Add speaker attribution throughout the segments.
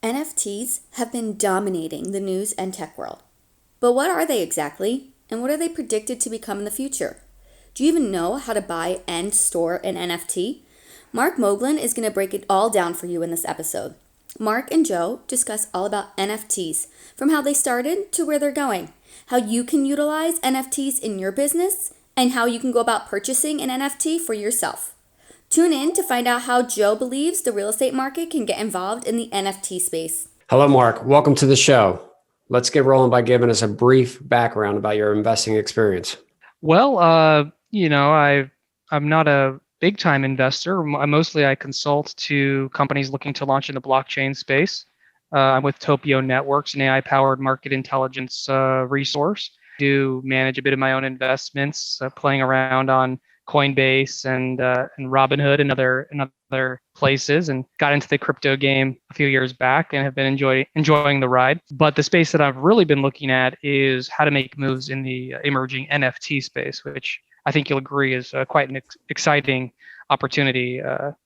Speaker 1: NFTs have been dominating the news and tech world. But what are they exactly? And what are they predicted to become in the future? Do you even know how to buy and store an NFT? Marc Moglen is going to break it all down for you in this episode. Marc and Joe discuss all about NFTs, from how they started to where they're going, how you can utilize NFTs in your business, and how you can go about purchasing an NFT for yourself. Tune in to find out how Joe believes the real estate market can get involved in the NFT space.
Speaker 2: Hello, Marc. Welcome to the show. Let's get rolling by giving us a brief background about your investing experience.
Speaker 3: Well, I'm not a big time investor. I consult to companies looking to launch in the blockchain space. I'm with Topio Networks, an AI-powered market intelligence resource. Do manage a bit of my own investments, playing around on Coinbase and Robinhood and other places, and got into the crypto game a few years back and have been enjoying the ride. But the space that I've really been looking at is how to make moves in the emerging NFT space, which I think you'll agree is quite an exciting opportunity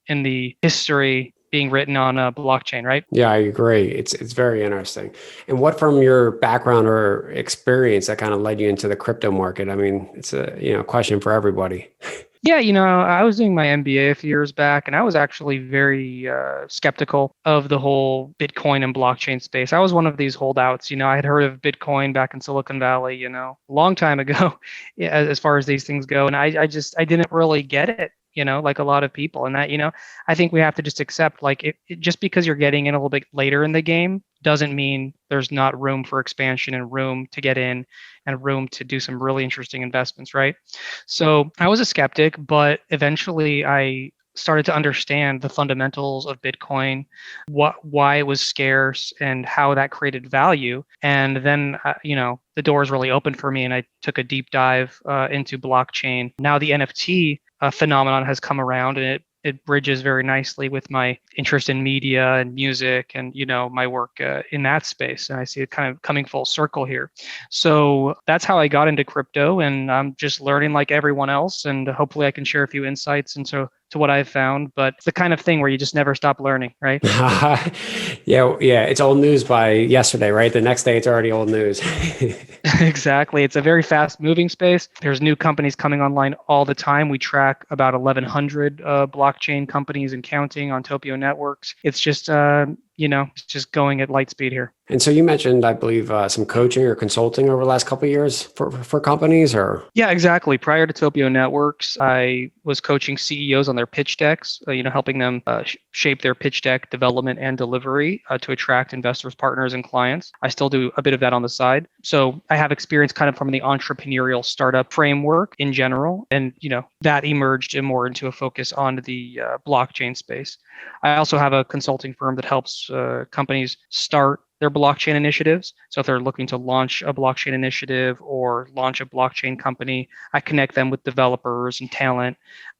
Speaker 3: in the history being written on a blockchain, right?
Speaker 2: Yeah, I agree. It's very interesting. And what from your background or experience that kind of led you into the crypto market? I mean, it's a question for everybody.
Speaker 3: Yeah, I was doing my MBA a few years back, and I was actually very skeptical of the whole Bitcoin and blockchain space. I was one of these holdouts. I had heard of Bitcoin back in Silicon Valley, a long time ago, as far as these things go, and I didn't really get it. Like a lot of people. And that, I think we have to just accept, like, just because you're getting in a little bit later in the game doesn't mean there's not room for expansion and room to get in and room to do some really interesting investments, right? So I was a skeptic, but eventually I started to understand the fundamentals of Bitcoin, why it was scarce and how that created value. And then, the doors really opened for me, and I took a deep dive into blockchain. Now the NFT phenomenon has come around, and it bridges very nicely with my interest in media and music and, my work in that space. And I see it kind of coming full circle here. So that's how I got into crypto, and I'm just learning like everyone else. And hopefully I can share a few insights into what I've found. But it's the kind of thing where you just never stop learning, right?
Speaker 2: Yeah. It's old news by yesterday, right? The next day it's already old news.
Speaker 3: Exactly. It's a very fast moving space. There's new companies coming online all the time. We track about 1,100 blockchain companies and counting on Topio Networks. It's just, it's just going at light speed here.
Speaker 2: And so you mentioned, I believe, some coaching or consulting over the last couple of years for companies, or?
Speaker 3: Yeah, exactly. Prior to Topio Networks, I was coaching CEOs on their pitch decks, helping them shape their pitch deck development and delivery to attract investors, partners, and clients. I still do a bit of that on the side. So I have experience kind of from the entrepreneurial startup framework in general. And, that emerged more into a focus on the blockchain space. I also have a consulting firm that helps companies start their blockchain initiatives. So if they're looking to launch a blockchain initiative or launch a blockchain company, I connect them with developers and talent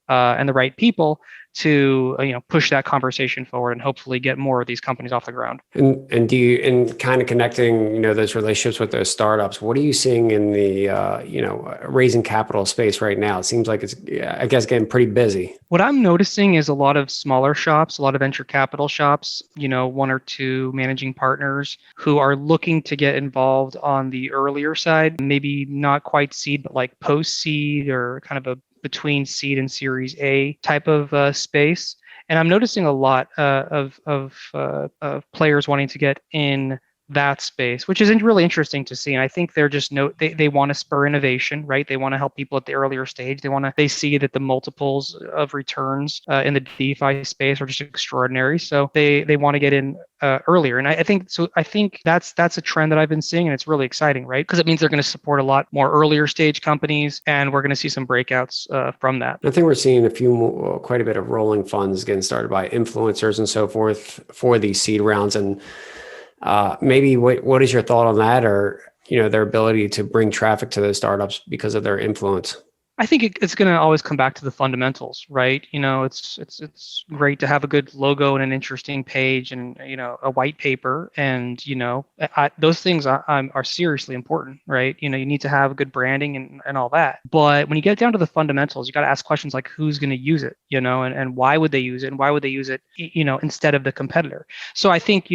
Speaker 3: and the right people to push that conversation forward and hopefully get more of these companies off the ground.
Speaker 2: And do you, in kind of connecting those relationships with those startups, what are you seeing in the raising capital space right now? It seems like it's, I guess, getting pretty busy.
Speaker 3: What I'm noticing is a lot of smaller shops, a lot of venture capital shops, one or two managing partners who are looking to get involved on the earlier side, maybe not quite seed, but like post seed or kind of a between seed and Series A type of space. And I'm noticing a lot of players wanting to get in that space, which is really interesting to see. And I think they're just they want to spur innovation, right? They want to help people at the earlier stage. They see that the multiples of returns in the DeFi space are just extraordinary. So they want to get in earlier. And I think that's a trend that I've been seeing, and it's really exciting, right? Because it means they're going to support a lot more earlier stage companies, and we're going to see some breakouts from that.
Speaker 2: I think we're seeing quite a bit of rolling funds getting started by influencers and so forth for these seed rounds. And maybe what is your thought on that, or their ability to bring traffic to those startups because of their influence?
Speaker 3: I think it's going to always come back to the fundamentals, right? It's great to have a good logo and an interesting page and a white paper, and those things are seriously important, right? You need to have good branding and all that. But when you get down to the fundamentals, you got to ask questions like who's going to use it, and why would they use it, and why would they use it, instead of the competitor. So I think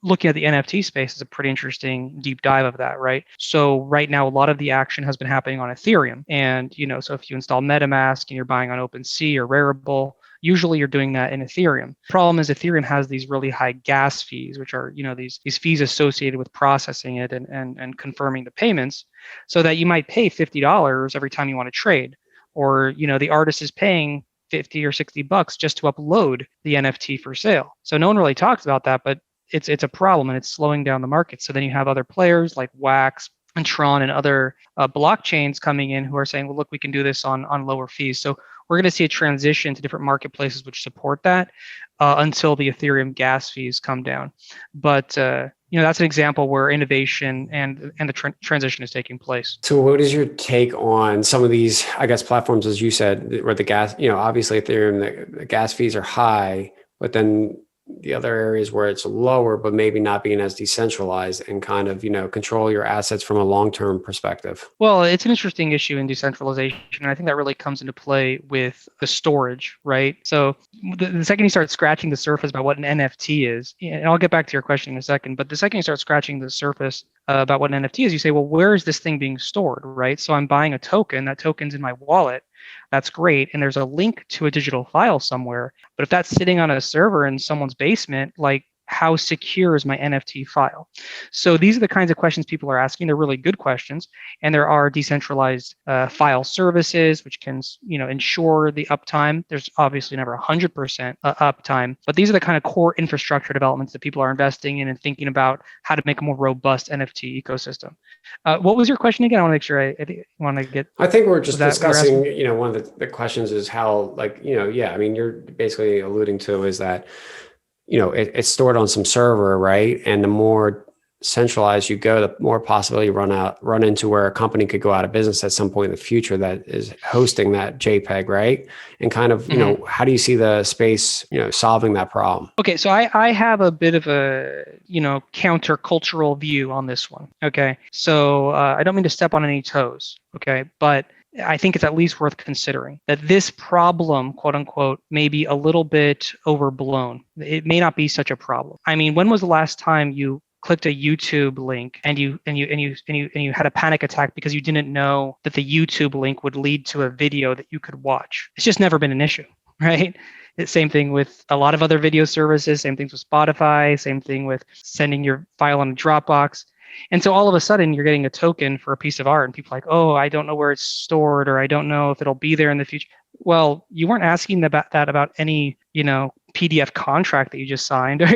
Speaker 3: looking at the NFT space is a pretty interesting deep dive of that, right? So right now a lot of the action has been happening on Ethereum, and so if you install MetaMask and you're buying on OpenSea or Rarible, usually you're doing that in Ethereum. Problem is Ethereum has these really high gas fees, which are these fees associated with processing it and confirming the payments, so that you might pay $50 every time you want to trade, or the artist is paying 50 or $60 just to upload the NFT for sale. So no one really talks about that, but it's a problem, and it's slowing down the market. So then you have other players like Wax and Tron and other blockchains coming in who are saying, well, look, we can do this on lower fees. So we're going to see a transition to different marketplaces which support that until the Ethereum gas fees come down. But that's an example where innovation and the transition is taking place.
Speaker 2: So what is your take on some of these, I guess, platforms, as you said, where the gas, obviously Ethereum, the gas fees are high, but then the other areas where it's lower, but maybe not being as decentralized and kind of, control your assets from a long-term perspective?
Speaker 3: Well, it's an interesting issue in decentralization. And I think that really comes into play with the storage, right? So the second you start scratching the surface about what an NFT is, and I'll get back to your question in a second, but the second you start scratching the surface about what an NFT is, you say, well, where is this thing being stored, right? So I'm buying a token, that token's in my wallet. That's great. And there's a link to a digital file somewhere. But if that's sitting on a server in someone's basement, like, how secure is my NFT file? So these are the kinds of questions people are asking. They're really good questions. And there are decentralized file services, which can, ensure the uptime. There's obviously never 100% uptime, but these are the kind of core infrastructure developments that people are investing in and thinking about how to make a more robust NFT ecosystem. What was your question again? I want to make sure I want to get.
Speaker 2: I think we're just discussing, one of the questions is how, you're basically alluding to is that, it's stored on some server, right? And the more centralized you go, the more possibility you run into where a company could go out of business at some point in the future that is hosting that JPEG, right? And kind of, how do you see the space, solving that problem?
Speaker 3: Okay, so I have a bit of a, countercultural view on this one. Okay, so I don't mean to step on any toes. Okay, but I think it's at least worth considering that this problem, quote unquote, may be a little bit overblown. It may not be such a problem. I mean, when was the last time you clicked a YouTube link and you had a panic attack because you didn't know that the YouTube link would lead to a video that you could watch? It's just never been an issue, right? Same thing with a lot of other video services, same things with Spotify, same thing with sending your file on a Dropbox. And so all of a sudden you're getting a token for a piece of art and people are like, oh, I don't know where it's stored, or I don't know if it'll be there in the future. Well, you weren't asking about that about any, PDF contract that you just signed, or,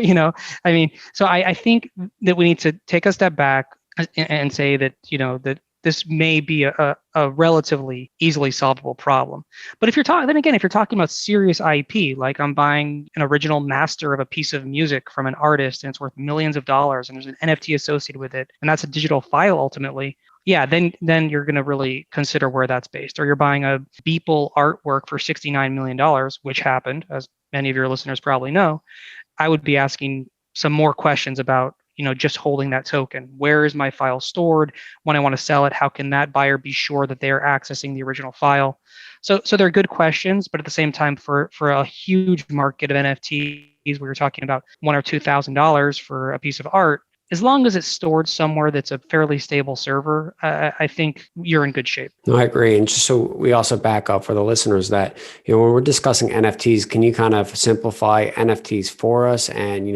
Speaker 3: so I think that we need to take a step back and say that, that this may be a relatively easily solvable problem. But if you're talking about serious IP, like I'm buying an original master of a piece of music from an artist and it's worth millions of dollars and there's an NFT associated with it, and that's a digital file ultimately, yeah, then you're going to really consider where that's based. Or you're buying a Beeple artwork for $69 million, which happened, as many of your listeners probably know. I would be asking some more questions about, just holding that token. Where is my file stored? When I want to sell it, how can that buyer be sure that they are accessing the original file? So they're good questions, but at the same time, for a huge market of NFTs, where you're talking about $1,000 or $2,000 for a piece of art, as long as it's stored somewhere that's a fairly stable server, I think you're in good shape.
Speaker 2: No, I agree. And just so we also back up for the listeners that, when we're discussing NFTs, can you kind of simplify NFTs for us and,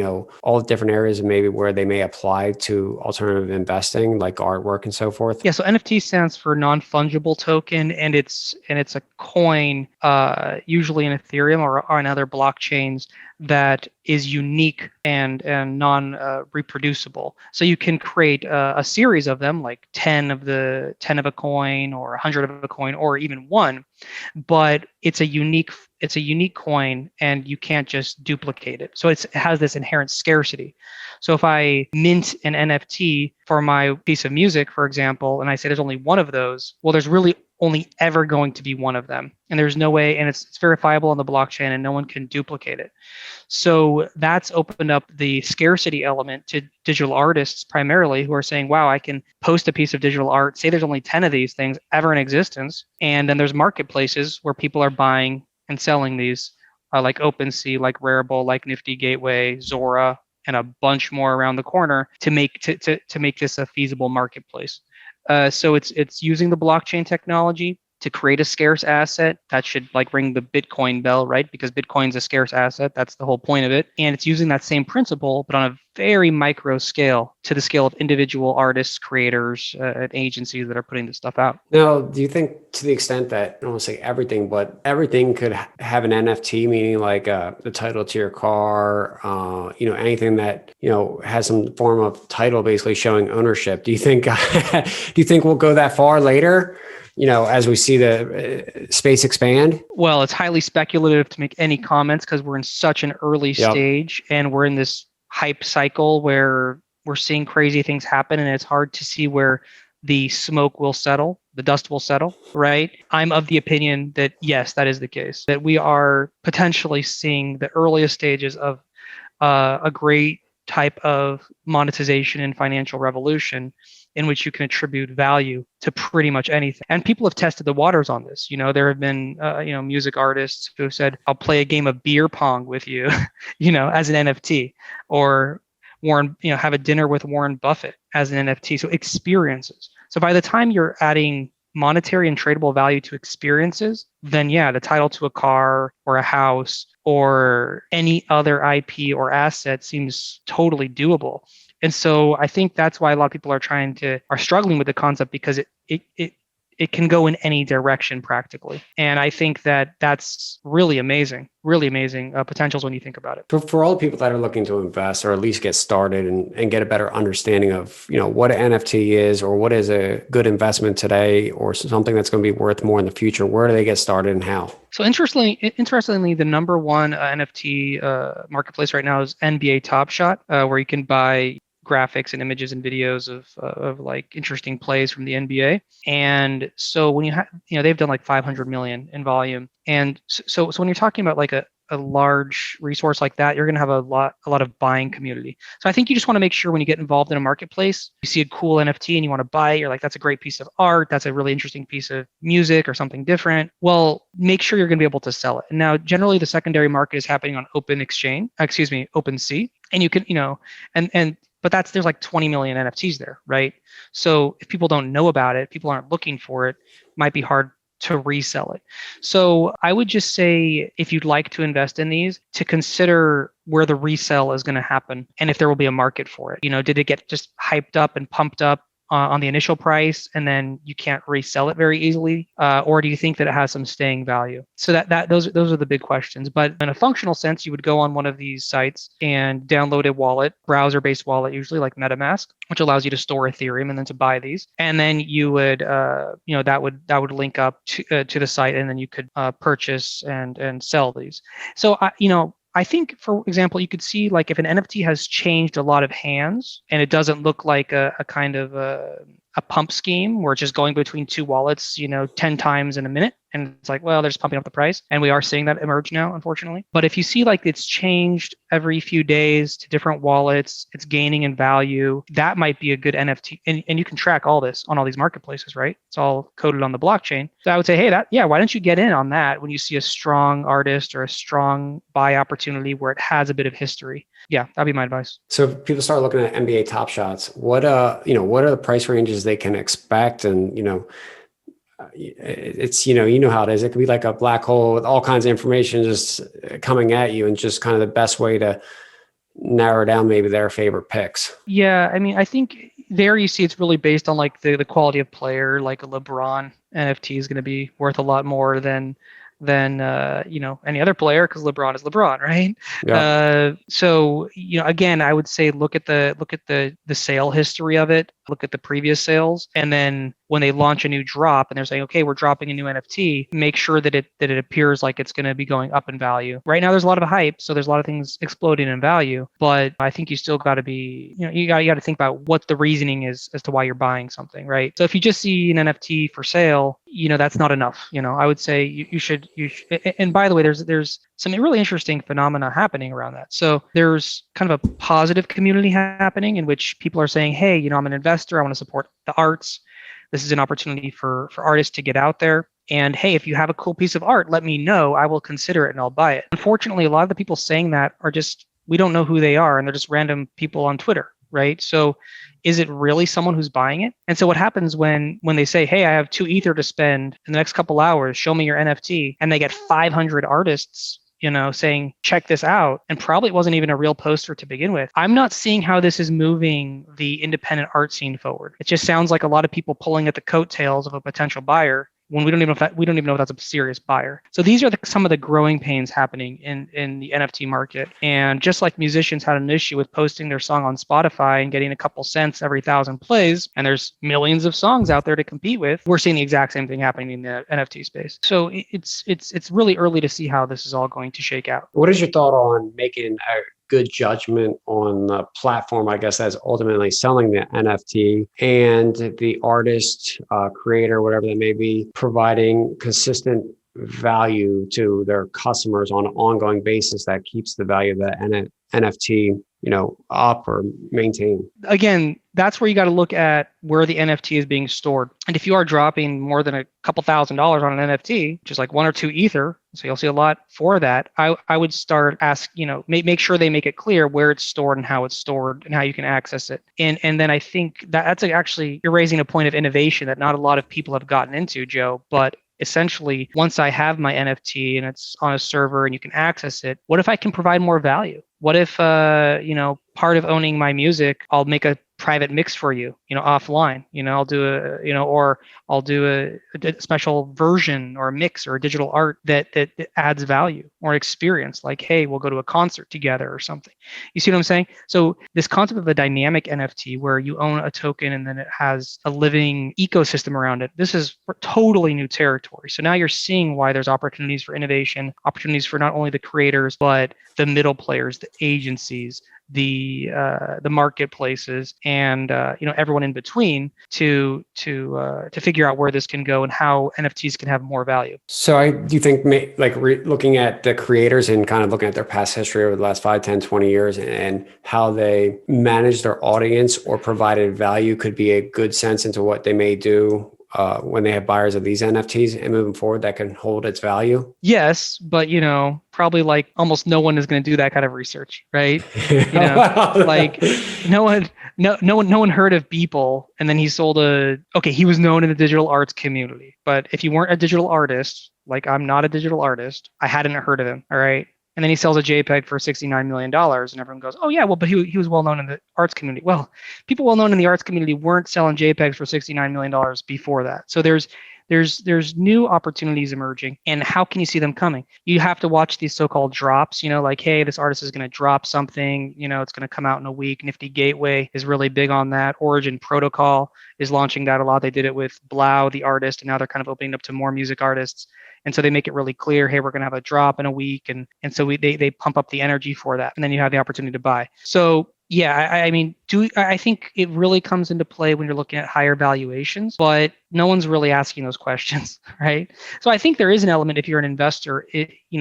Speaker 2: all the different areas and maybe where they may apply to alternative investing, like artwork and so forth?
Speaker 3: Yeah. So NFT stands for non-fungible token, and it's a coin, usually in Ethereum or on other blockchains, that is unique and non-reproducible. So you can create a series of them, like 10 of a coin, or 100 of a coin, or even one, but it's a unique coin and you can't just duplicate it. So it has this inherent scarcity. So if I mint an NFT for my piece of music, for example, and I say there's only one of those, well, there's really only ever going to be one of them. And there's no way, and it's verifiable on the blockchain and no one can duplicate it. So that's opened up the scarcity element to digital artists primarily, who are saying, wow, I can post a piece of digital art, say there's only 10 of these things ever in existence. And then there's marketplaces where people are buying and selling these, like OpenSea, like Rarible, like Nifty Gateway, Zora, and a bunch more around the corner to make this a feasible marketplace. So it's using the blockchain technology to create a scarce asset. That should like ring the Bitcoin bell, right? Because Bitcoin's a scarce asset. That's the whole point of it. And it's using that same principle, but on a very micro scale, to the scale of individual artists, creators, and agencies that are putting this stuff out.
Speaker 2: Now, do you think, to the extent that, I don't want to say everything, but everything could have an NFT, meaning like the title to your car, anything that, has some form of title basically showing ownership? Do you think, we'll go that far later? As we see the space expand?
Speaker 3: Well, it's highly speculative to make any comments because we're in such an early stage, and we're in this hype cycle where we're seeing crazy things happen, and it's hard to see where the smoke will settle, the dust will settle, right? I'm of the opinion that yes, that is the case, that we are potentially seeing the earliest stages of a great type of monetization and financial revolution, in which you can attribute value to pretty much anything. And people have tested the waters on this. There have been, music artists who have said, I'll play a game of beer pong with you, as an NFT, or have a dinner with Warren Buffett as an NFT. So experiences. So by the time you're adding monetary and tradable value to experiences, then yeah, the title to a car or a house or any other IP or asset seems totally doable. And so I think that's why a lot of people are struggling with the concept, because it can go in any direction practically. And I think that that's really amazing potentials when you think about it.
Speaker 2: For all the people that are looking to invest or at least get started and get a better understanding of, what an NFT is, or what is a good investment today, or something that's going to be worth more in the future, where do they get started and how?
Speaker 3: So interestingly, the number one NFT marketplace right now is NBA Topshot, where you can buy graphics and images and videos of like interesting plays from the NBA. And so when they've done like 500 million in volume. And so when you're talking about like a large resource like that, you're going to have a lot of buying community. So I think you just want to make sure when you get involved in a marketplace, you see a cool NFT and you want to buy it, you're like, that's a great piece of art, that's a really interesting piece of music or something different. Well, make sure you're going to be able to sell it. And now generally the secondary market is happening on OpenSea. And you can, but there's like 20 million NFTs there, right? So if people don't know about it, people aren't looking for it, might be hard to resell it. So I would just say, if you'd like to invest in these, to consider where the resale is going to happen and if there will be a market for it. Did it get just hyped up and pumped up on the initial price and then you can't resell it very easily? Or do you think that it has some staying value? So those are the big questions. But in a functional sense, you would go on one of these sites and download a wallet, browser-based wallet, usually like MetaMask, which allows you to store Ethereum and then to buy these. And then you would, that would link up to the site, and then you could purchase and sell these. So I think, for example, you could see like if an NFT has changed a lot of hands and it doesn't look like a kind of a pump scheme where it's just going between two wallets, 10 times in a minute. And it's like, well, they're just pumping up the price. And we are seeing that emerge now, unfortunately. But if you see like it's changed every few days to different wallets, it's gaining in value, that might be a good NFT. And you can track all this on all these marketplaces, right? It's all coded on the blockchain. So I would say, hey, why don't you get in on that when you see a strong artist or a strong buy opportunity where it has a bit of history? Yeah, that'd be my advice.
Speaker 2: So if people start looking at NBA Topshots, what are the price ranges they can expect? And, it's, how it is. It could be like a black hole with all kinds of information just coming at you, and just kind of the best way to narrow down maybe their favorite picks.
Speaker 3: Yeah. I mean, I think there you see it's really based on like the quality of player. Like a LeBron NFT is going to be worth a lot more than any other player, because LeBron is LeBron, right? Yeah. So again, I would say look at the sale history of it. look at the previous sales, and then when they launch a new drop and they're saying, okay, we're dropping a new NFT, make sure that it appears like it's going to be going up in value. Right now, there's a lot of hype, so there's a lot of things exploding in value, but I think you still got to be, you got to think about what the reasoning is as to why you're buying something, right? So if you just see an NFT for sale, that's not enough. I would say you should. And by the way, there's some really interesting phenomena happening around that. So there's kind of a positive community happening in which people are saying, hey, I'm an investor. I want to support the arts. This is an opportunity for artists to get out there. And hey, if you have a cool piece of art, let me know. I will consider it and I'll buy it. Unfortunately, a lot of the people saying that are just, we don't know who they are, and they're just random people on Twitter, right? So is it really someone who's buying it? And so what happens when they say, hey, I have 2 Ether to spend in the next couple hours, show me your NFT, and they get 500 artists saying, check this out, and probably it wasn't even a real poster to begin with. I'm not seeing how this is moving the independent art scene forward. It just sounds like a lot of people pulling at the coattails of a potential buyer when we don't even know if that's a serious buyer. So these are some of the growing pains happening in the NFT market. And just like musicians had an issue with posting their song on Spotify and getting a couple cents every 1,000 plays, and there's millions of songs out there to compete with, we're seeing the exact same thing happening in the NFT space. So it's really early to see how this is all going to shake out.
Speaker 2: What is your thought on making a good judgment on the platform, I guess, that's ultimately selling the NFT, and the artist, creator, whatever that may be, providing consistent value to their customers on an ongoing basis that keeps the value of the NFT, up or maintained?
Speaker 3: Again, that's where you got to look at where the NFT is being stored. And if you are dropping more than a couple $1,000s on an NFT, which is like 1 or 2 Ether, so you'll see a lot for that, I would start make sure they make it clear where it's stored and how it's stored and how you can access it. And then I think that's actually, you're raising a point of innovation that not a lot of people have gotten into, Joe, but essentially, once I have my NFT and it's on a server and you can access it, what if I can provide more value? What if, part of owning my music, I'll make a private mix for you, offline, I'll do a special version or a mix or a digital art that adds value or experience, like, hey, we'll go to a concert together or something. You see what I'm saying? So this concept of a dynamic NFT where you own a token and then it has a living ecosystem around it, this is totally new territory. So now you're seeing why there's opportunities for innovation, opportunities for not only the creators, but the middle players, the agencies, the marketplaces, and everyone in between to figure out where this can go and how NFTs can have more value.
Speaker 2: So do you think looking at the creators and kind of looking at their past history over the last 5, 10, 20 years and how they manage their audience or provided value could be a good sense into what they may do when they have buyers of these NFTs and moving forward that can hold its value?
Speaker 3: Yes, but probably like almost no one is going to do that kind of research, right? Like no one heard of Beeple, and then he he was known in the digital arts community. But if you weren't a digital artist, like I'm not a digital artist, I hadn't heard of him. All right. And then he sells a JPEG for $69 million, and everyone goes, oh yeah, well, but he was well known in the arts community. Well, people well known in the arts community weren't selling JPEGs for $69 million before that. So there's new opportunities emerging, and how can you see them coming? You have to watch these so-called drops, like, hey, this artist is going to drop something, it's going to come out in a week. Nifty Gateway is really big on that. Origin Protocol is launching that a lot. They did it with Blau, the artist, and now they're kind of opening up to more music artists. And so they make it really clear, hey, we're going to have a drop in a week. And so they pump up the energy for that. And then you have the opportunity to buy. So yeah, I think it really comes into play when you're looking at higher valuations, but no one's really asking those questions, right? So I think there is an element, if you're an investor,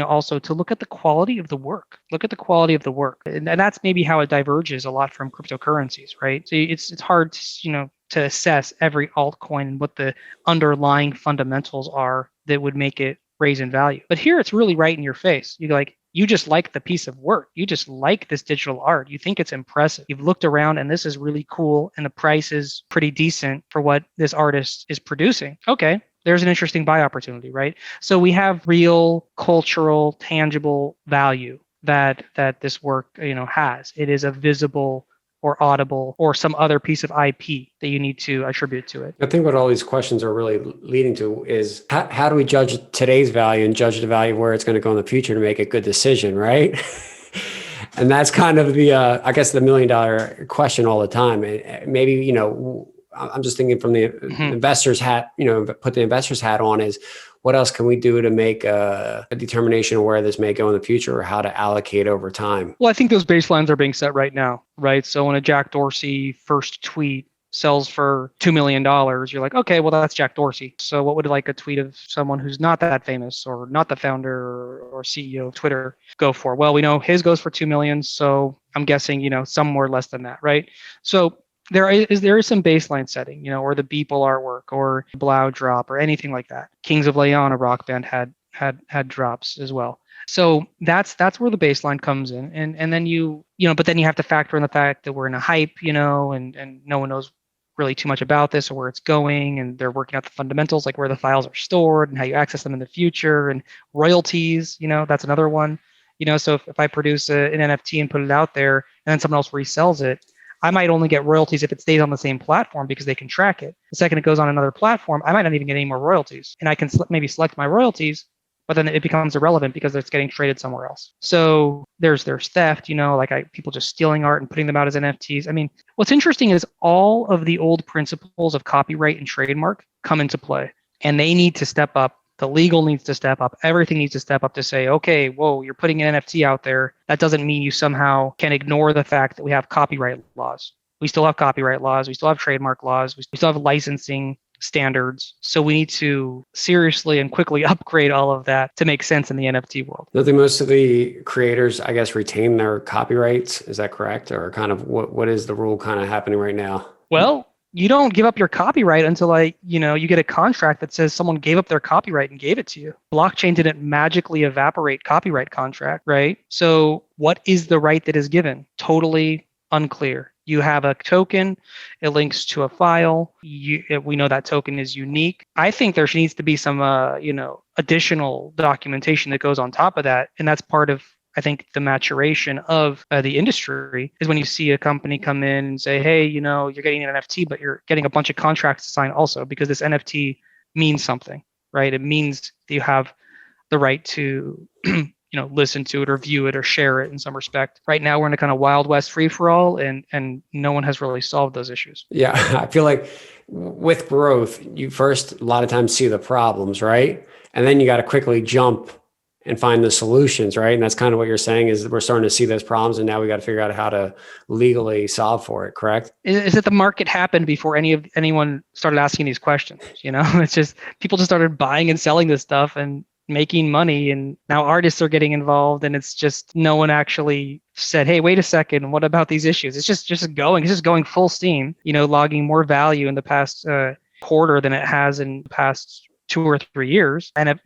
Speaker 3: also to look at the quality of the work. Look at the quality of the work. And that's maybe how it diverges a lot from cryptocurrencies, right? So it's hard to, to assess every altcoin and what the underlying fundamentals are that would make it raise in value. But here it's really right in your face. You just like the piece of work. You just like this digital art. You think it's impressive. You've looked around and this is really cool and the price is pretty decent for what this artist is producing. Okay, there's an interesting buy opportunity, right? So we have real cultural, tangible value that this work, has. It is a visible or audible or some other piece of IP that you need to attribute to it.
Speaker 2: I think what all these questions are really leading to is how do we judge today's value and judge the value of where it's going to go in the future to make a good decision, right? And that's kind of the, I guess, the $1 million question all the time. And maybe, I'm just thinking from the investor's hat, put the investor's hat on, is what else can we do to make a determination of where this may go in the future or how to allocate over time?
Speaker 3: Well, I think those baselines are being set right now, right? So when a Jack Dorsey first tweet sells for $2 million, you're like, okay, well, that's Jack Dorsey. So what would like a tweet of someone who's not that famous or not the founder or CEO of Twitter go for? Well, we know his goes for 2 million. So I'm guessing, somewhere less than that, right? So there is some baseline setting, or the Beeple artwork or Blau drop or anything like that. Kings of Leon, a rock band, had drops as well. So that's where the baseline comes in. And then but then you have to factor in the fact that we're in a hype, and no one knows really too much about this or where it's going, and they're working out the fundamentals, like where the files are stored and how you access them in the future, and royalties, that's another one. So if I produce an NFT and put it out there and then someone else resells it, I might only get royalties if it stays on the same platform because they can track it. The second it goes on another platform, I might not even get any more royalties. And I can maybe select my royalties, but then it becomes irrelevant because it's getting traded somewhere else. So there's theft, people just stealing art and putting them out as NFTs. I mean, what's interesting is all of the old principles of copyright and trademark come into play, and they need to step up. The legal needs to step up. Everything needs to step up to say, okay, whoa, you're putting an NFT out there. That doesn't mean you somehow can ignore the fact that we have copyright laws. We still have copyright laws. We still have trademark laws. We still have licensing standards. So we need to seriously and quickly upgrade all of that to make sense in the NFT world.
Speaker 2: I think most of the creators, I guess, retain their copyrights. Is that correct? Or kind of what is the rule kind of happening right now?
Speaker 3: Well, you don't give up your copyright until you get a contract that says someone gave up their copyright and gave it to you. Blockchain didn't magically evaporate copyright contract, right? So what is the right that is given? Totally unclear. You have a token, it links to a file. We know that token is unique. I think there needs to be some, additional documentation that goes on top of that. And that's part of, I think, the maturation of the industry is when you see a company come in and say, hey, you're getting an NFT, but you're getting a bunch of contracts to sign also because this NFT means something, right? It means that you have the right to listen to it or view it or share it in some respect. Right now, we're in a kind of Wild West free for all, and no one has really solved those issues.
Speaker 2: Yeah, I feel like with growth, you first a lot of times see the problems, right? And then you got to quickly jump and find the solutions, right? And that's kind of what you're saying is we're starting to see those problems, and now we got to figure out how to legally solve for it, correct?
Speaker 3: Is that the market happened before anyone started asking these questions? It's just people just started buying and selling this stuff and making money, and now artists are getting involved, and it's just no one actually said, hey, wait a second, what about these issues? It's just going full steam, logging more value in the past quarter than it has in the past 2 or 3 years. And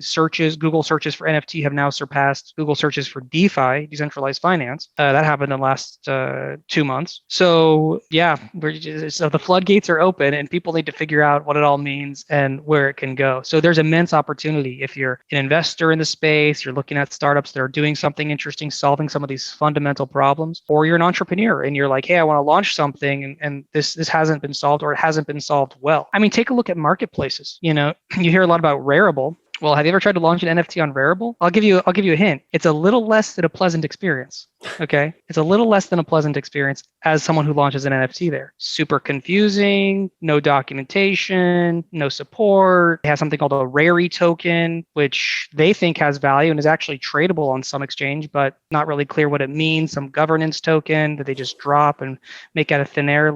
Speaker 3: Google searches for NFT have now surpassed Google searches for DeFi, decentralized finance. That happened in the last 2 months. So yeah, so the floodgates are open, and people need to figure out what it all means and where it can go. So there's immense opportunity if you're an investor in the space, you're looking at startups that are doing something interesting, solving some of these fundamental problems, or you're an entrepreneur and you're like, hey, I want to launch something, and this hasn't been solved, or it hasn't been solved well. I mean, take a look at marketplaces. You hear a lot about Rarible. Well, have you ever tried to launch an NFT on Rarible? I'll give you a hint. It's a little less than a pleasant experience. Okay, it's a little less than a pleasant experience as someone who launches an NFT there. Super confusing, no documentation, no support. It has something called a Rari token, which they think has value and is actually tradable on some exchange, but not really clear what it means. Some governance token that they just drop and make out of thin air.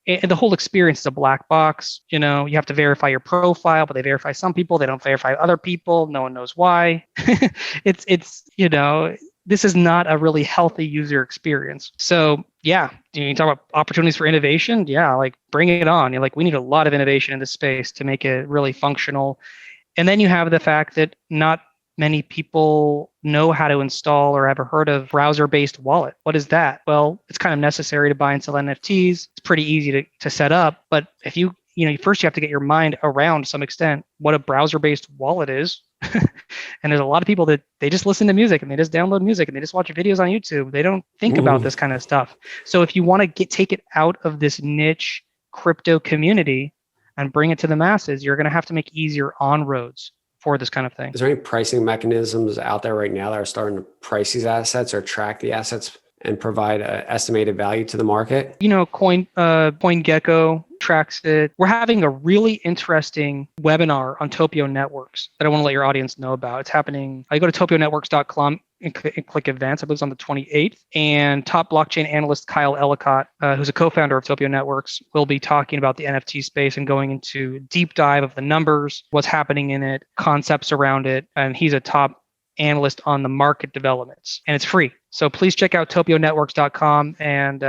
Speaker 3: And the whole experience is a black box. You have to verify your profile, but they verify some people. They don't verify other people. No one knows why. This is not a really healthy user experience. So yeah, you talk about opportunities for innovation. Yeah, bring it on. We need a lot of innovation in this space to make it really functional. And then you have the fact that not many people know how to install or ever heard of browser-based wallet. What is that? Well, it's kind of necessary to buy and sell NFTs. It's pretty easy to set up, but if first you have to get your mind around to some extent what a browser-based wallet is. And there's a lot of people that they just listen to music and they just download music and they just watch videos on YouTube. They don't think about this kind of stuff. So if you want to take it out of this niche crypto community and bring it to the masses, you're going to have to make easier on-roads for this kind of thing.
Speaker 2: Is there any pricing mechanisms out there right now that are starting to price these assets or track the assets and provide an estimated value to the market?
Speaker 3: CoinGecko tracks it. We're having a really interesting webinar on Topio Networks that I want to let your audience know about. It's happening. I go to topionnetworks.com and click events. I believe it's on the 28th. And top blockchain analyst Kyle Ellicott, who's a co-founder of Topio Networks, will be talking about the NFT space and going into deep dive of the numbers, what's happening in it, concepts around it. And he's a top analyst on the market developments, and it's free. So please check out topionnetworks.com and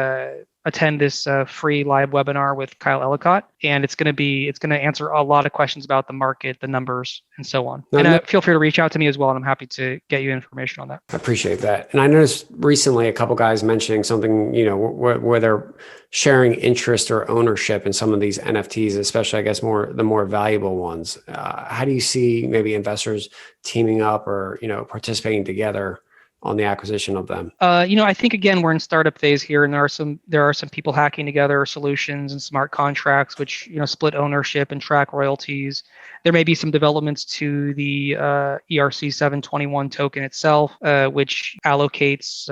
Speaker 3: attend this free live webinar with Kyle Ellicott, and it's going to answer a lot of questions about the market, the numbers, and so on. And feel free to reach out to me as well, and I'm happy to get you information on that.
Speaker 2: I appreciate that. And I noticed recently a couple guys mentioning something, where they're sharing interest or ownership in some of these NFTs, especially I guess the more valuable ones. How do you see maybe investors teaming up or participating together on the acquisition of them?
Speaker 3: I think again we're in startup phase here, and there are some people hacking together solutions and smart contracts which split ownership and track royalties. There may be some developments to the ERC 721 token itself, which allocates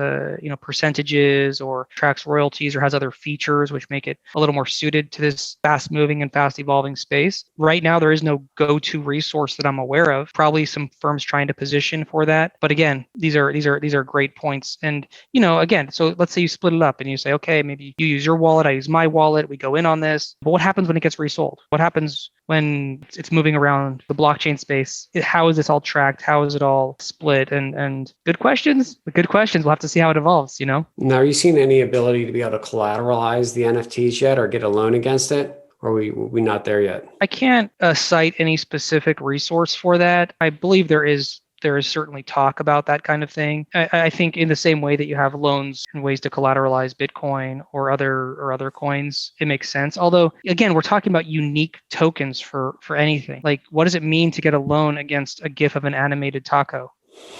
Speaker 3: percentages or tracks royalties or has other features which make it a little more suited to this fast-moving and fast-evolving space. Right now, there is no go-to resource that I'm aware of. Probably some firms trying to position for that, but again, these are great points. And again, so let's say you split it up and you say, okay, maybe you use your wallet, I use my wallet, we go in on this. But what happens when it gets resold? What happens when it's moving around the blockchain space? How is this all tracked? How is it all split? And good questions. Good questions. We'll have to see how it evolves. Now,
Speaker 2: are you seeing any ability to be able to collateralize the NFTs yet, or get a loan against it? Or are we not there yet?
Speaker 3: I can't cite any specific resource for that. I believe there is certainly talk about that kind of thing. I think in the same way that you have loans and ways to collateralize Bitcoin or other coins, it makes sense. Although, again, we're talking about unique tokens for anything. Like, what does it mean to get a loan against a GIF of an animated taco?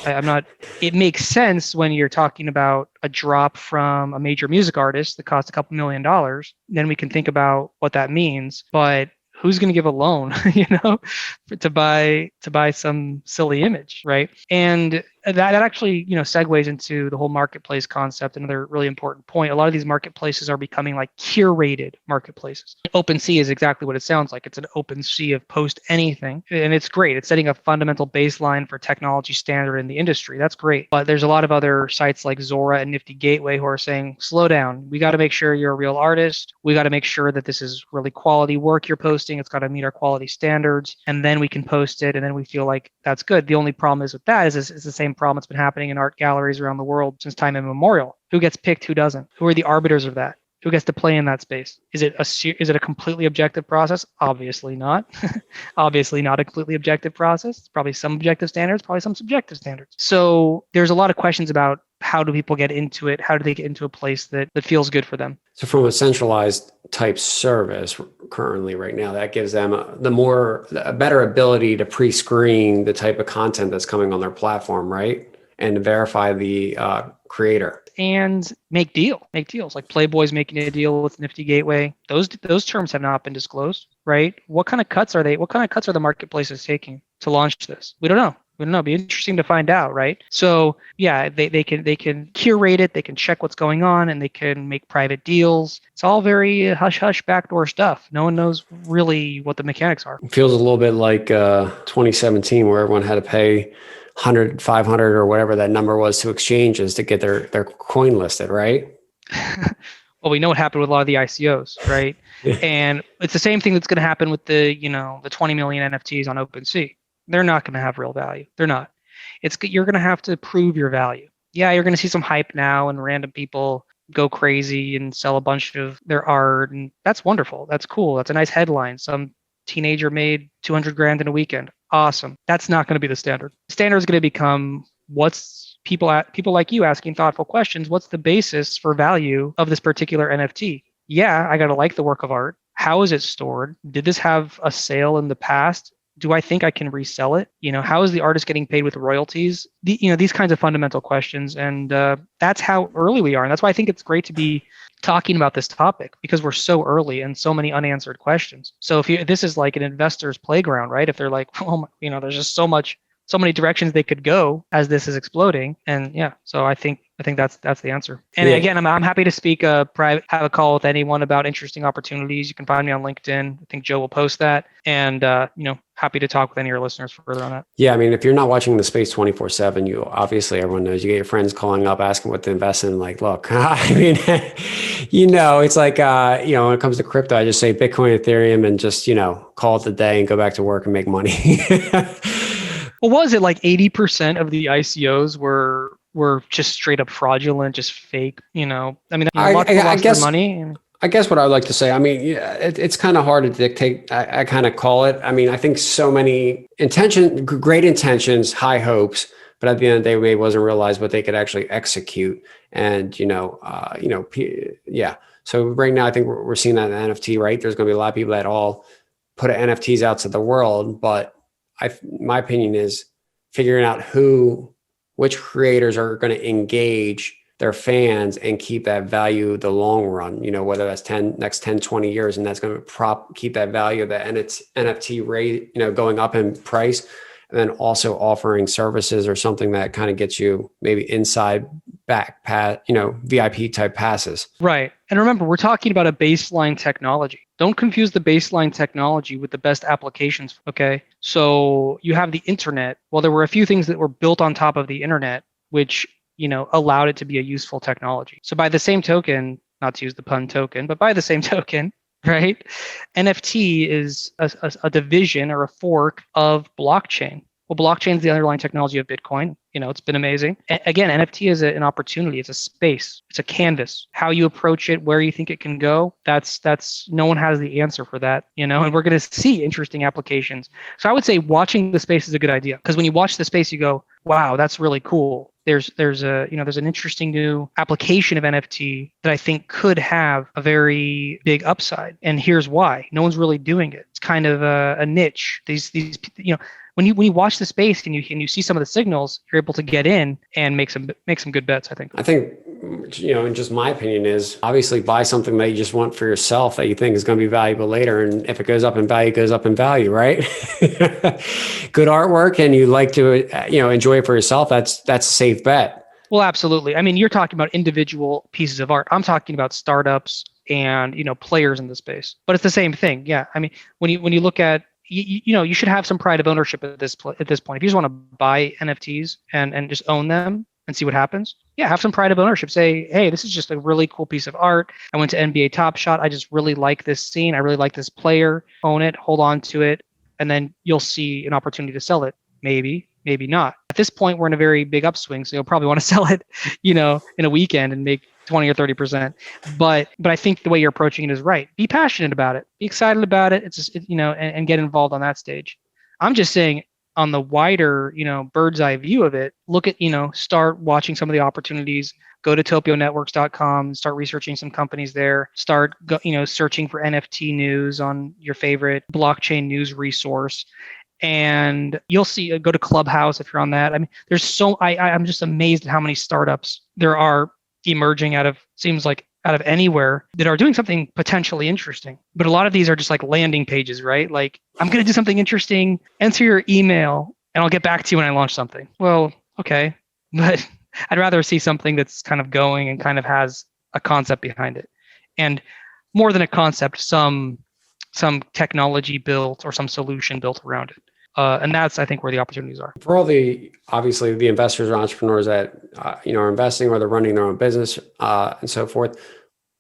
Speaker 3: It makes sense when you're talking about a drop from a major music artist that costs a couple $1 million. Then we can think about what that means. But who's going to give a loan, to buy some silly image, right? And that actually, segues into the whole marketplace concept. Another really important point. A lot of these marketplaces are becoming like curated marketplaces. OpenSea is exactly what it sounds like. It's an open sea of post anything, and it's great. It's setting a fundamental baseline for technology standard in the industry. That's great. But there's a lot of other sites like Zora and Nifty Gateway who are saying, slow down. We got to make sure you're a real artist. We got to make sure that this is really quality work you're posting. It's got to meet our quality standards, and then we can post it, and then we feel like that's good. The only problem is with that is it's the same problem that's been happening in art galleries around the world since time immemorial. Who gets picked? Who doesn't? Who are the arbiters of that? Who gets to play in that space? Is it a completely objective process? Obviously not. Obviously not a completely objective process. It's probably some objective standards, probably some subjective standards. So there's a lot of questions about how do people get into it? How do they get into a place that feels good for them?
Speaker 2: So from a centralized type service currently right now, that gives them a better ability to pre-screen the type of content that's coming on their platform, right? And to verify the creator.
Speaker 3: And make deals. Like Playboy's making a deal with Nifty Gateway. Those terms have not been disclosed, right? What kind of cuts are the marketplaces taking to launch this? We don't know. It'd be interesting to find out, right? So yeah, they can curate it, they can check what's going on, and they can make private deals. It's all very hush-hush backdoor stuff. No one knows really what the mechanics are.
Speaker 2: It feels a little bit like 2017 where everyone had to pay 100, 500 or whatever that number was to exchanges to get their coin listed, right?
Speaker 3: Well, we know what happened with a lot of the ICOs, right? And it's the same thing that's going to happen with the 20 million NFTs on OpenSea. They're not going to have real value. They're not. You're going to have to prove your value. Yeah, you're going to see some hype now and random people go crazy and sell a bunch of their art, and that's wonderful. That's cool. That's a nice headline. Some teenager made 200 grand in a weekend. Awesome. That's not going to be the standard. The standard is going to become what's people like you asking thoughtful questions. What's the basis for value of this particular NFT? Yeah, I got to like the work of art. How is it stored? Did this have a sale in the past? Do I think I can resell it? How is the artist getting paid with royalties? These kinds of fundamental questions. And that's how early we are. And that's why I think it's great to be talking about this topic, because we're so early and so many unanswered questions. So this is like an investor's playground, right? If they're like, there's just so many directions they could go as this is exploding. And yeah, so I think I think that's the answer. And again, I'm happy to speak private, have a call with anyone about interesting opportunities. You can find me on LinkedIn. I think Joe will post that, and happy to talk with any of your listeners further on that.
Speaker 2: Yeah, I mean, if you're not watching the space 24/7, you obviously, everyone knows, you get your friends calling up asking what to invest in. Like, look, I mean, it's like when it comes to crypto, I just say Bitcoin, Ethereum, and just call it a day and go back to work and make money.
Speaker 3: Well, what was it, like 80% of the ICOs were just straight up fraudulent, just fake? I mean, a lot of people lost their money.
Speaker 2: I guess what I would like to say, I mean, it's kind of hard to dictate. I kind of call it. I mean, I think so many great intentions, high hopes, but at the end of the day, maybe it wasn't realized what they could actually execute. And, yeah. So right now, I think we're seeing that in the NFT, right? There's going to be a lot of people that all put NFTs out to the world, but my opinion is figuring out which creators are going to engage their fans and keep that value the long run, whether that's next 10, 20 years, and that's going to keep that value of the NFT rate, going up in price, and then also offering services or something that kind of gets you maybe inside VIP type passes.
Speaker 3: Right. And remember, we're talking about a baseline technology. Don't confuse the baseline technology with the best applications. Okay. So you have the internet. Well, there were a few things that were built on top of the internet, which, allowed it to be a useful technology. So by the same token, not to use the pun token, but by the same token, right? NFT is a division or a fork of blockchain. Well, blockchain is the underlying technology of Bitcoin. It's been amazing. Again, NFT is an opportunity. It's a space. It's a canvas. How you approach it, where you think it can go, that's no one has the answer for that, and we're going to see interesting applications. So I would say watching the space is a good idea, because when you watch the space, you go, wow, that's really cool. There's an interesting new application of NFT that I think could have a very big upside. And here's why. No one's really doing it. It's kind of a niche. These when you watch the space and you see some of the signals, you're able to get in and make some good bets, I think.
Speaker 2: I think, and just my opinion is, obviously buy something that you just want for yourself that you think is going to be valuable later. And if it goes up in value, it goes up in value, right? Good artwork and you like to, enjoy it for yourself. That's a safe bet.
Speaker 3: Well, absolutely. I mean, you're talking about individual pieces of art. I'm talking about startups and, players in the space, but it's the same thing. Yeah. I mean, when you look at, you should have some pride of ownership at this point. If you just want to buy NFTs and just own them and see what happens, yeah, have some pride of ownership. Say, hey, this is just a really cool piece of art. I went to NBA Topshot. I just really like this scene. I really like this player. Own it, hold on to it, and then you'll see an opportunity to sell it. Maybe not. At this point, we're in a very big upswing, so you'll probably want to sell it, in a weekend and make 20 or 30%. But I think the way you're approaching it is right. Be passionate about it. Be excited about it. It's just, and get involved on that stage. I'm just saying, on the wider, bird's eye view of it, look at, start watching some of the opportunities. Go to topionetworks.com, start researching some companies there. Start, searching for NFT news on your favorite blockchain news resource. And you'll see, go to Clubhouse if you're on that. I mean, I'm just amazed at how many startups there are emerging out of anywhere that are doing something potentially interesting. But a lot of these are just like landing pages, right? Like, I'm going to do something interesting, enter your email, and I'll get back to you when I launch something. Well, okay. But I'd rather see something that's kind of going and kind of has a concept behind it. And more than a concept, some technology built or some solution built around it. And that's, I think, where the opportunities are.
Speaker 2: For all obviously the investors or entrepreneurs that, are investing or they're running their own business and so forth,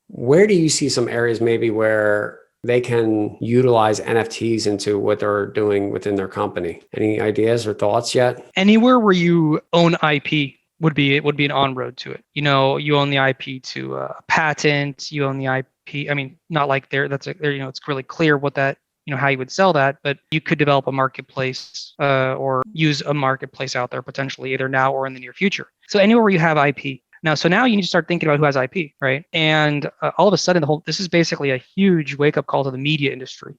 Speaker 2: where do you see some areas maybe where they can utilize NFTs into what they're doing within their company? Any ideas or thoughts yet?
Speaker 3: Anywhere where you own IP would be an on-road to it. You own the IP to a patent, you own the IP. I mean, not like it's really clear what that, how you would sell that, but you could develop a marketplace or use a marketplace out there potentially either now or in the near future. So anywhere where you have IP. Now you need to start thinking about who has IP, right? And all of a sudden, this is basically a huge wake-up call to the media industry.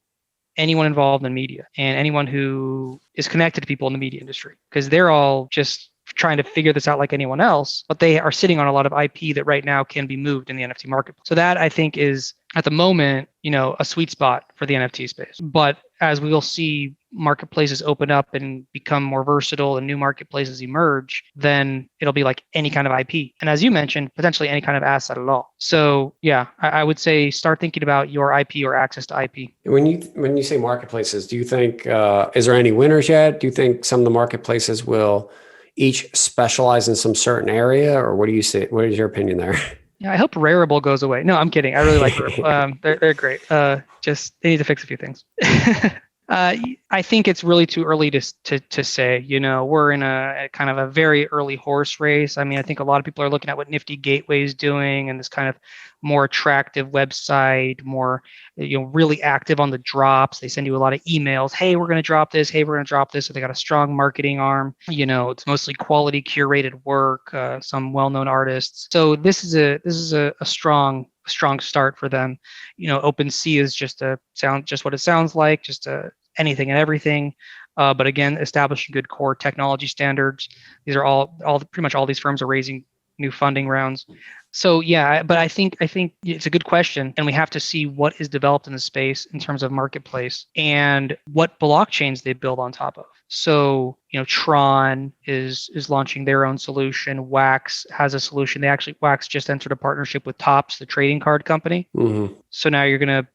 Speaker 3: Anyone involved in media and anyone who is connected to people in the media industry, because they're all just trying to figure this out like anyone else, but they are sitting on a lot of IP that right now can be moved in the NFT market. So that, I think, is at the moment, a sweet spot for the NFT space. But as we will see marketplaces open up and become more versatile and new marketplaces emerge, then it'll be like any kind of IP. And as you mentioned, potentially any kind of asset at all. So yeah, I would say start thinking about your IP or access to IP.
Speaker 2: When you say marketplaces, do you think, is there any winners yet? Do you think some of the marketplaces will each specialize in some certain area, or what do you say? What is your opinion there?
Speaker 3: Yeah, I hope Rarible goes away. No, I'm kidding. I really like Rarible. They're great. Just they need to fix a few things. I think it's really too early to say. We're in a kind of a very early horse race. I mean, I think a lot of people are looking at what Nifty Gateway is doing and this kind of more attractive website, more really active on the drops. They send you a lot of emails. Hey, we're going to drop this. Hey, we're going to drop this. So they got a strong marketing arm. It's mostly quality curated work. Some well-known artists. So this is a strong start for them. OpenSea is just what it sounds like, just anything and everything. But again, establishing good core technology standards. These are all pretty much all these firms are raising new funding rounds. So yeah, but I think it's a good question, and we have to see what is developed in the space in terms of marketplace and what blockchains they build on top of. So Tron is launching their own solution. Wax has a solution. Wax just entered a partnership with Tops, the trading card company.
Speaker 2: Mm-hmm.
Speaker 3: So now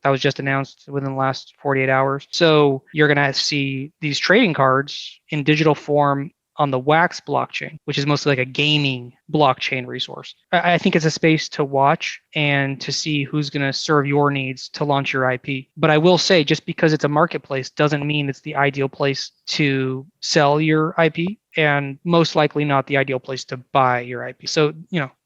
Speaker 3: that was just announced within the last 48 hours. So you're gonna see these trading cards in digital form on the Wax blockchain, which is mostly like a gaming blockchain resource. I think it's a space to watch and to see who's going to serve your needs to launch your IP. But I will say, just because it's a marketplace doesn't mean it's the ideal place to sell your IP, and most likely not the ideal place to buy your IP. So,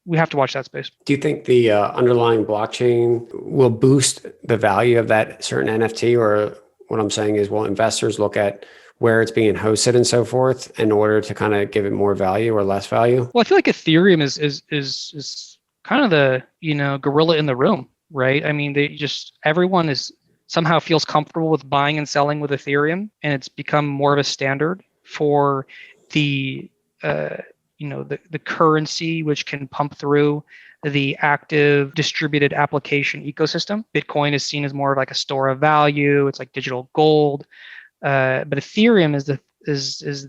Speaker 3: we have to watch that space.
Speaker 2: Do you think the underlying blockchain will boost the value of that certain NFT? Or what I'm saying is, will investors look at where it's being hosted and so forth in order to kind of give it more value or less value?
Speaker 3: Well, I feel like Ethereum is kind of the gorilla in the room, right? I mean, everyone is somehow feels comfortable with buying and selling with Ethereum, and it's become more of a standard for the the currency which can pump through the active distributed application ecosystem. Bitcoin is seen as more of like a store of value. It's like digital gold. But Ethereum is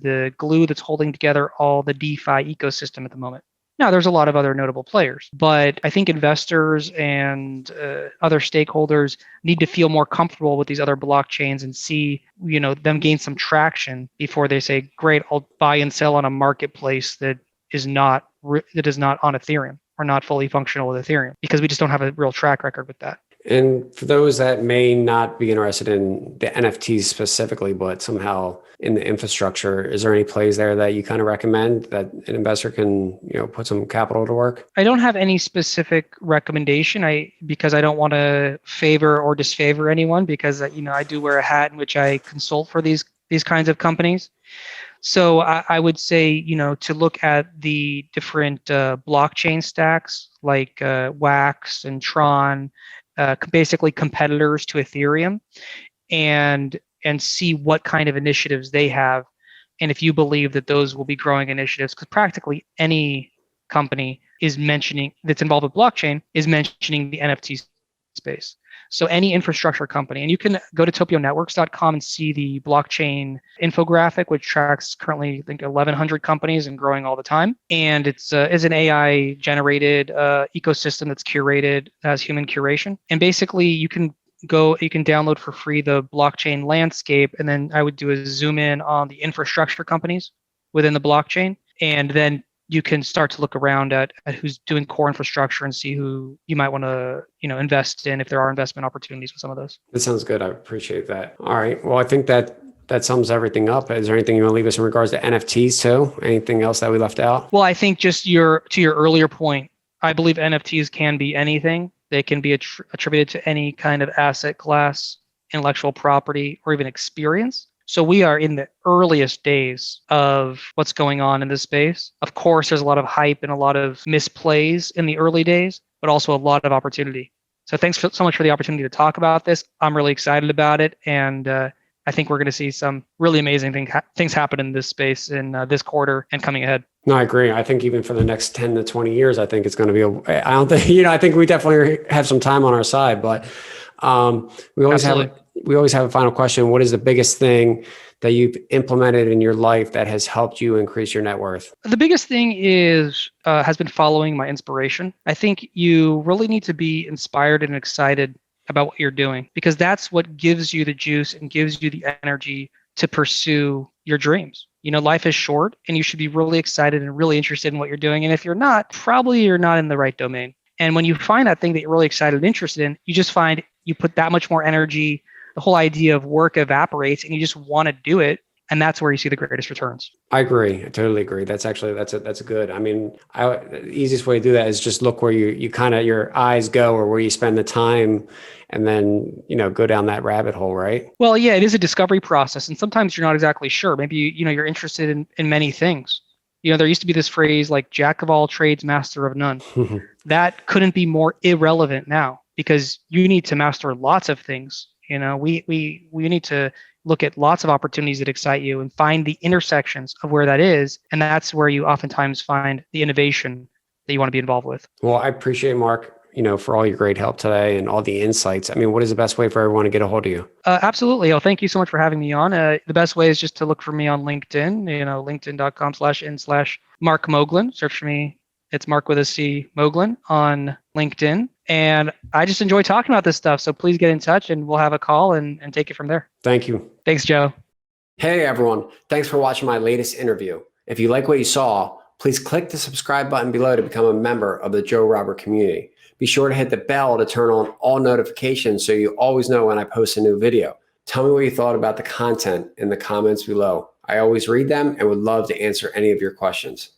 Speaker 3: the glue that's holding together all the DeFi ecosystem at the moment. Now, there's a lot of other notable players, but I think investors and other stakeholders need to feel more comfortable with these other blockchains and see, them gain some traction before they say, "Great, I'll buy and sell on a marketplace that is not on Ethereum or not fully functional with Ethereum," because we just don't have a real track record with that.
Speaker 2: And for those that may not be interested in the NFTs specifically, but somehow in the infrastructure, is there any plays there that you kind of recommend that an investor can, put some capital to work?
Speaker 3: I don't have any specific recommendation. Because I don't want to favor or disfavor anyone, because I do wear a hat in which I consult for these kinds of companies. So I would say, to look at the different blockchain stacks like Wax and Tron, basically competitors to Ethereum, and see what kind of initiatives they have, and if you believe that those will be growing initiatives, because practically any company that's involved with blockchain is mentioning the NFT space. So any infrastructure company, and you can go to topionnetworks.com and see the blockchain infographic, which tracks currently, I think, 1,100 companies and growing all the time. And it's an AI generated ecosystem that's curated as human curation. And basically, you can download for free the blockchain landscape, and then I would do a zoom in on the infrastructure companies within the blockchain, and then you can start to look around at who's doing core infrastructure and see who you might want to, invest in if there are investment opportunities with some of those.
Speaker 2: That sounds good. I appreciate that. All right. Well, I think that sums everything up. Is there anything you want to leave us in regards to NFTs too? Anything else that we left out?
Speaker 3: Well, I think just to your earlier point, I believe NFTs can be anything. They can be attributed to any kind of asset class, intellectual property, or even experience. So we are in the earliest days of what's going on in this space. Of course, there's a lot of hype and a lot of misplays in the early days, but also a lot of opportunity. So thanks so much for the opportunity to talk about this. I'm really excited about it. And I think we're going to see some really amazing things happen in this space in this quarter and coming ahead.
Speaker 2: No, I agree. I think even for the next 10 to 20 years, I think it's going to be, I don't think, I think we definitely have some time on our side, but we always
Speaker 3: Absolutely.
Speaker 2: we always have a final question. What is the biggest thing that you've implemented in your life that has helped you increase your net worth?
Speaker 3: The biggest thing is has been following my inspiration. I think you really need to be inspired and excited about what you're doing, because that's what gives you the juice and gives you the energy to pursue your dreams. Life is short and you should be really excited and really interested in what you're doing. And if you're not, probably you're not in the right domain. And when you find that thing that you're really excited and interested in, you just find you put that much more energy. The whole idea of work evaporates and you just want to do it. And that's where you see the greatest returns.
Speaker 2: I agree. I totally agree. That's a good. I mean, the easiest way to do that is just look where you kind of your eyes go, or where you spend the time, and then go down that rabbit hole, right?
Speaker 3: Well, yeah, it is a discovery process, and sometimes you're not exactly sure. Maybe you're interested in many things. There used to be this phrase like "jack of all trades, master of none." That couldn't be more irrelevant now, because you need to master lots of things. We need to look at lots of opportunities that excite you and find the intersections of where that is. And that's where you oftentimes find the innovation that you want to be involved with.
Speaker 2: Well, I appreciate, Marc, for all your great help today and all the insights. I mean, what is the best way for everyone to get a hold of you?
Speaker 3: Absolutely. Oh, thank you so much for having me on. The best way is just to look for me on LinkedIn, linkedin.com/in/Marc Moglen. Search for me. It's Marc with a C, Moglen on LinkedIn. And I just enjoy talking about this stuff. So please get in touch and we'll have a call and take it from there.
Speaker 2: Thank you.
Speaker 3: Thanks, Joe.
Speaker 2: Hey, everyone. Thanks for watching my latest interview. If you like what you saw, please click the subscribe button below to become a member of the Joe Robert community. Be sure to hit the bell to turn on all notifications so you always know when I post a new video. Tell me what you thought about the content in the comments below. I always read them and would love to answer any of your questions.